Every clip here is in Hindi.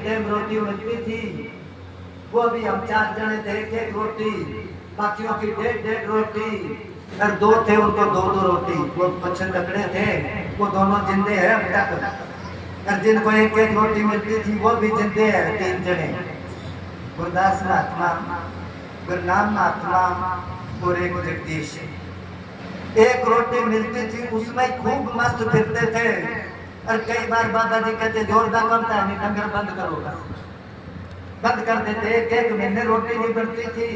एक टाइम रोटी मिलती थी, वो भी हम 4 जने थे, एक रोटी, बाकियों की 1.5 रोटी, और 2 थे उनको 2 रोटी। वो बच्चे तकड़े थे, वो दोनों जिंदे हैं अब तक, और जिनको एक रोटी मिलती थी वो भी जिंदे हैं 3 जने। गुरदास महात्मा, गुरनाम महात्मा और एक जगदीश। एक रोटी मिलती थी, उसमें खूब मस्त फिरते थे, और कई बार बाबा जी कहते जोरदार बनता है, नहीं डंगर बंद करो, बंद कर देते। एक महीने रोटी नहीं बनती थी,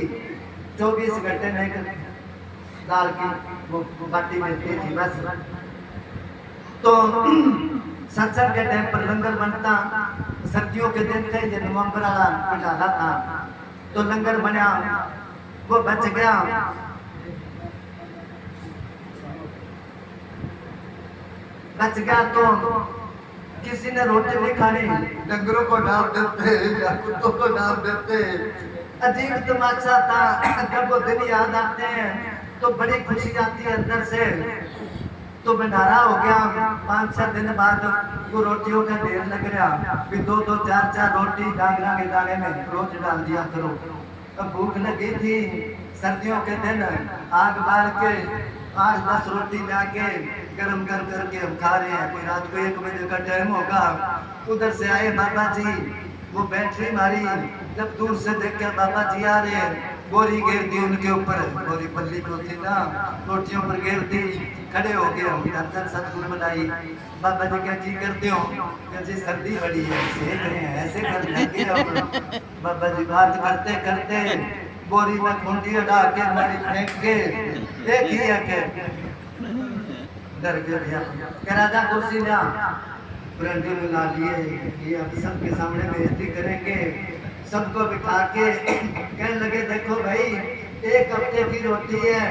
24 घंटे में एक दाल की वो बाटी मिलती थी बस। तो सत्संग के टाइम पर लंगर बनता, सर्दियों के दिन थे, ये नवंबर वाला पिटारा था, तो लंगर बना, वो बच गया। बच गया तो किसी ने रोटी नहीं खानी, डंगरों को डाल देते या कुत्तों को डाल देते। अजीब तमाशा था। जब वो दिन याद आते हैं तो बड़ी खुशी आती है अंदर से। तो भंडारा हो गया, 5-6 दिन बाद वो रोटियों का ढेर लग गया, फिर 2-2, 4-4 रोटी डांगरा के दाने में रोज डाल दिया करो। अब भूख लगी थी, सर्दियों के दिन आग बाल के 8-10 रोटी लाके गरम कर करके हम खा रहे हैं। कोई रात को 1 बजे का टाइम होगा, उधर से आए बाबा जी, वो बैटरी मारी, जब दूर से देखकर बाबा जी आ रहे हैं, बोरी गिर दी उनके ऊपर, बोरी पल्ली को थी ना, रोटियों पर गिर दी, खड़े हो गए हम, धन सतगुरु बनाई। बाबा जी क्या जी करते हो? जी सर्दी बड़ी है, सेक रहे हैं, ऐसे कर लगे हम। बाबा जी बात करते करते बोरी में खूंटी उड़ा के हमारी फेंक के एक ही आके डर गए भैया, कह राजा कुर्सी ला, ब्रांडी मिला लिए, ये अब सबके सामने बेइज्जती करेंगे। सबको बिठा के कहने लगे देखो भाई, 1 हफ्ते की रोटी है,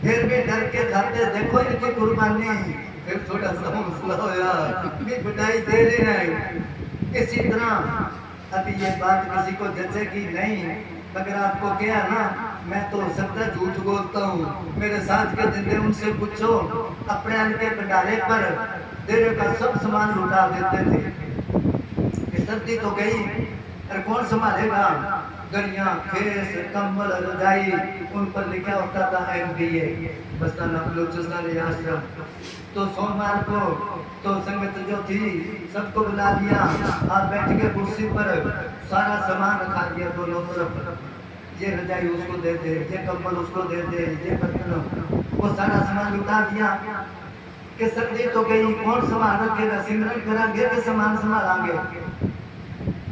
फिर भी डर के खाते, देखो इनकी कुर्बानी। फिर थोड़ा सा हौसला होया कि पिटाई दे रहे हैं। इसी तरह अभी ये बात किसी को जचेगी नहीं, मगर आपको क्या है ना, मैं तो सबका झूठ बोलता हूँ। मेरे साथ के जिंदे उनसे पूछो, अपने उनके भंडारे पर देने का सब सामान लुटा देते थे। सर्दी तो गई, अरे कौन संभालेगा? गरियां, खेस, कंबल, रजाई, उन पर लिखा होता था MBA, बस्ताना बलूचिस्तान आश्रम। तो सोमवार को तो संगत जो थी सबको बुला लिया, आप बैठ के कुर्सी पर सारा सामान रखा दिया दोनों तरफ, ये रजाई उसको दे दे, ये कंबल उसको दे दे, ये बर्तन, वो सारा सामान लुटा दिया। कि सर्दी तो गई, कौन सामान रखेगा? सिमरन करांगे कि सामान संभालेंगे?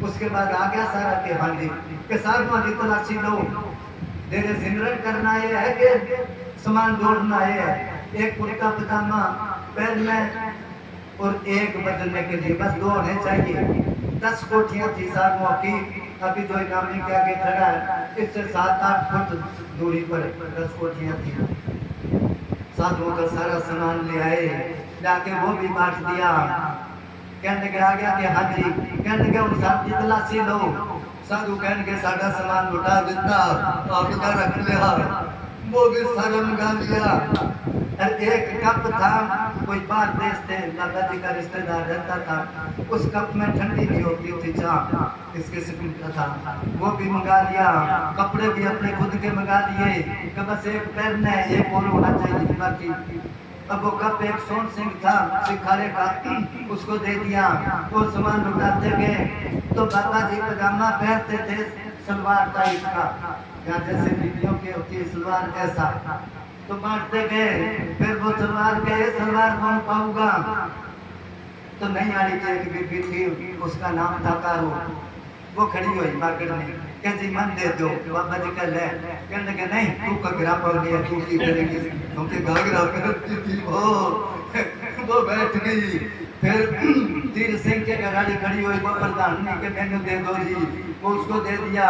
उसके बाद आ गया सारा के हांडी के साथ वाली तलाशी लो, तेरे सिमरन करना ये है कि सामान जोड़ना ये है। एक कुर्ता पजामा पहनना और एक बदलने के लिए, बस 2 होने चाहिए। 10 कोठियां थी साधुओं की, अभी जो इनामी के आगे खड़ा है, इससे 7-8 फुट दूरी पर 10 कोठियां थी। साधुओं का सारा सामान ले आए, जाके वो भी बांट दिया। कहने के आ गया कि हाँ जी, कहने के उन साथी तलाशी लो। साधु कहने के सारा सामान लुटा देता, आपका रख लिया, वो भी सारा मंगा लिया। एक कप था, कोई बाहर देश थे, दादा जी का रिश्तेदार रहता था, उस कप में ठंडी नहीं होती थी चाह, इस किस्म का था, वो भी मंगा लिया। कपड़े भी अपने खुद के मंगा लिए कि बस एक पहनना है, एक और होना चाहिए बाकी। अब वो कप एक सोन सिंह था सिखारे का, उसको दे दिया। वो सामान लुटाते गए तो बाबा जी पजामा पहनते थे सलवार टाइप का, या जैसे बीबियों की होती है सलवार ऐसा, तो बांटते गए। फिर वो सलवार के सलवार कौन पाऊंगा, तो नहीं आ रही थी। एक बीबी थी, उसका नाम था कारो, वो खड़ी हुई मार्केट में, क्या जी मन दे दो। बाबा जी कह ले, कहने लगे नहीं तू घगरा पड़ गया, तू की करेगी, क्योंकि घाघरा पहनती थी वो बैठ गई। फिर तीर सिंह के गाड़ी खड़ी हुई, वो प्रधान के मैंने दे दो जी, वो उसको दे दिया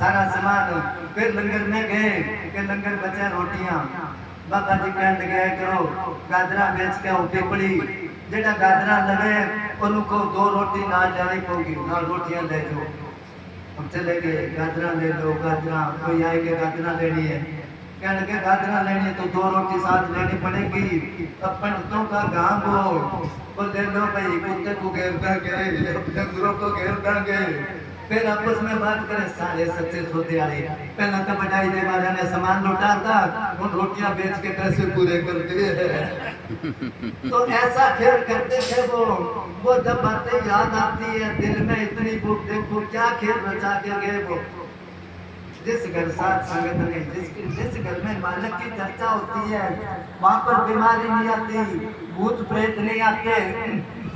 सारा सामान। फिर लंगर में गए कि लंगर बचा रोटियां, बाबा जी कहने लगे करो गाजरा बेच के उठे पड़ी, जेड़ा गाजरा लगे उनको 2 रोटी ना जानी पड़ेगी, ना रोटियां ले जाओ। हम चले गए, गाजरा ले लो, गाजरा, कोई आएगा गाजरा लेनी है, कहने गाजरा लेनी है तो 2 रोटी साथ लेनी पड़ेगी। अब पंडितों का गांव हो, बोले लो भाई कुत्ते को घेर देंगे, डंगरों को घेर देंगे, फिर आपस में बात करें। सारे सच्चे सौदे आए, पहला तो बजाई दे वाले ने सामान लौटा था, उन रोटियां बेच के पैसे पूरे कर दिए। तो ऐसा खेल करते थे वो जब बातें याद आती है दिल में इतनी भूख, देखो क्या खेल रचा के गए वो। जिस घर साथ संगत नहीं, जिस घर में मालिक की चर्चा होती है वहां पर बीमारी नहीं आती, भूत प्रेत नहीं आते,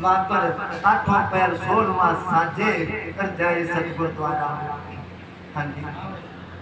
वहां पर आठों पैर 16वां साजे कर जाए सतगुरुद्वारा। हाँ जी।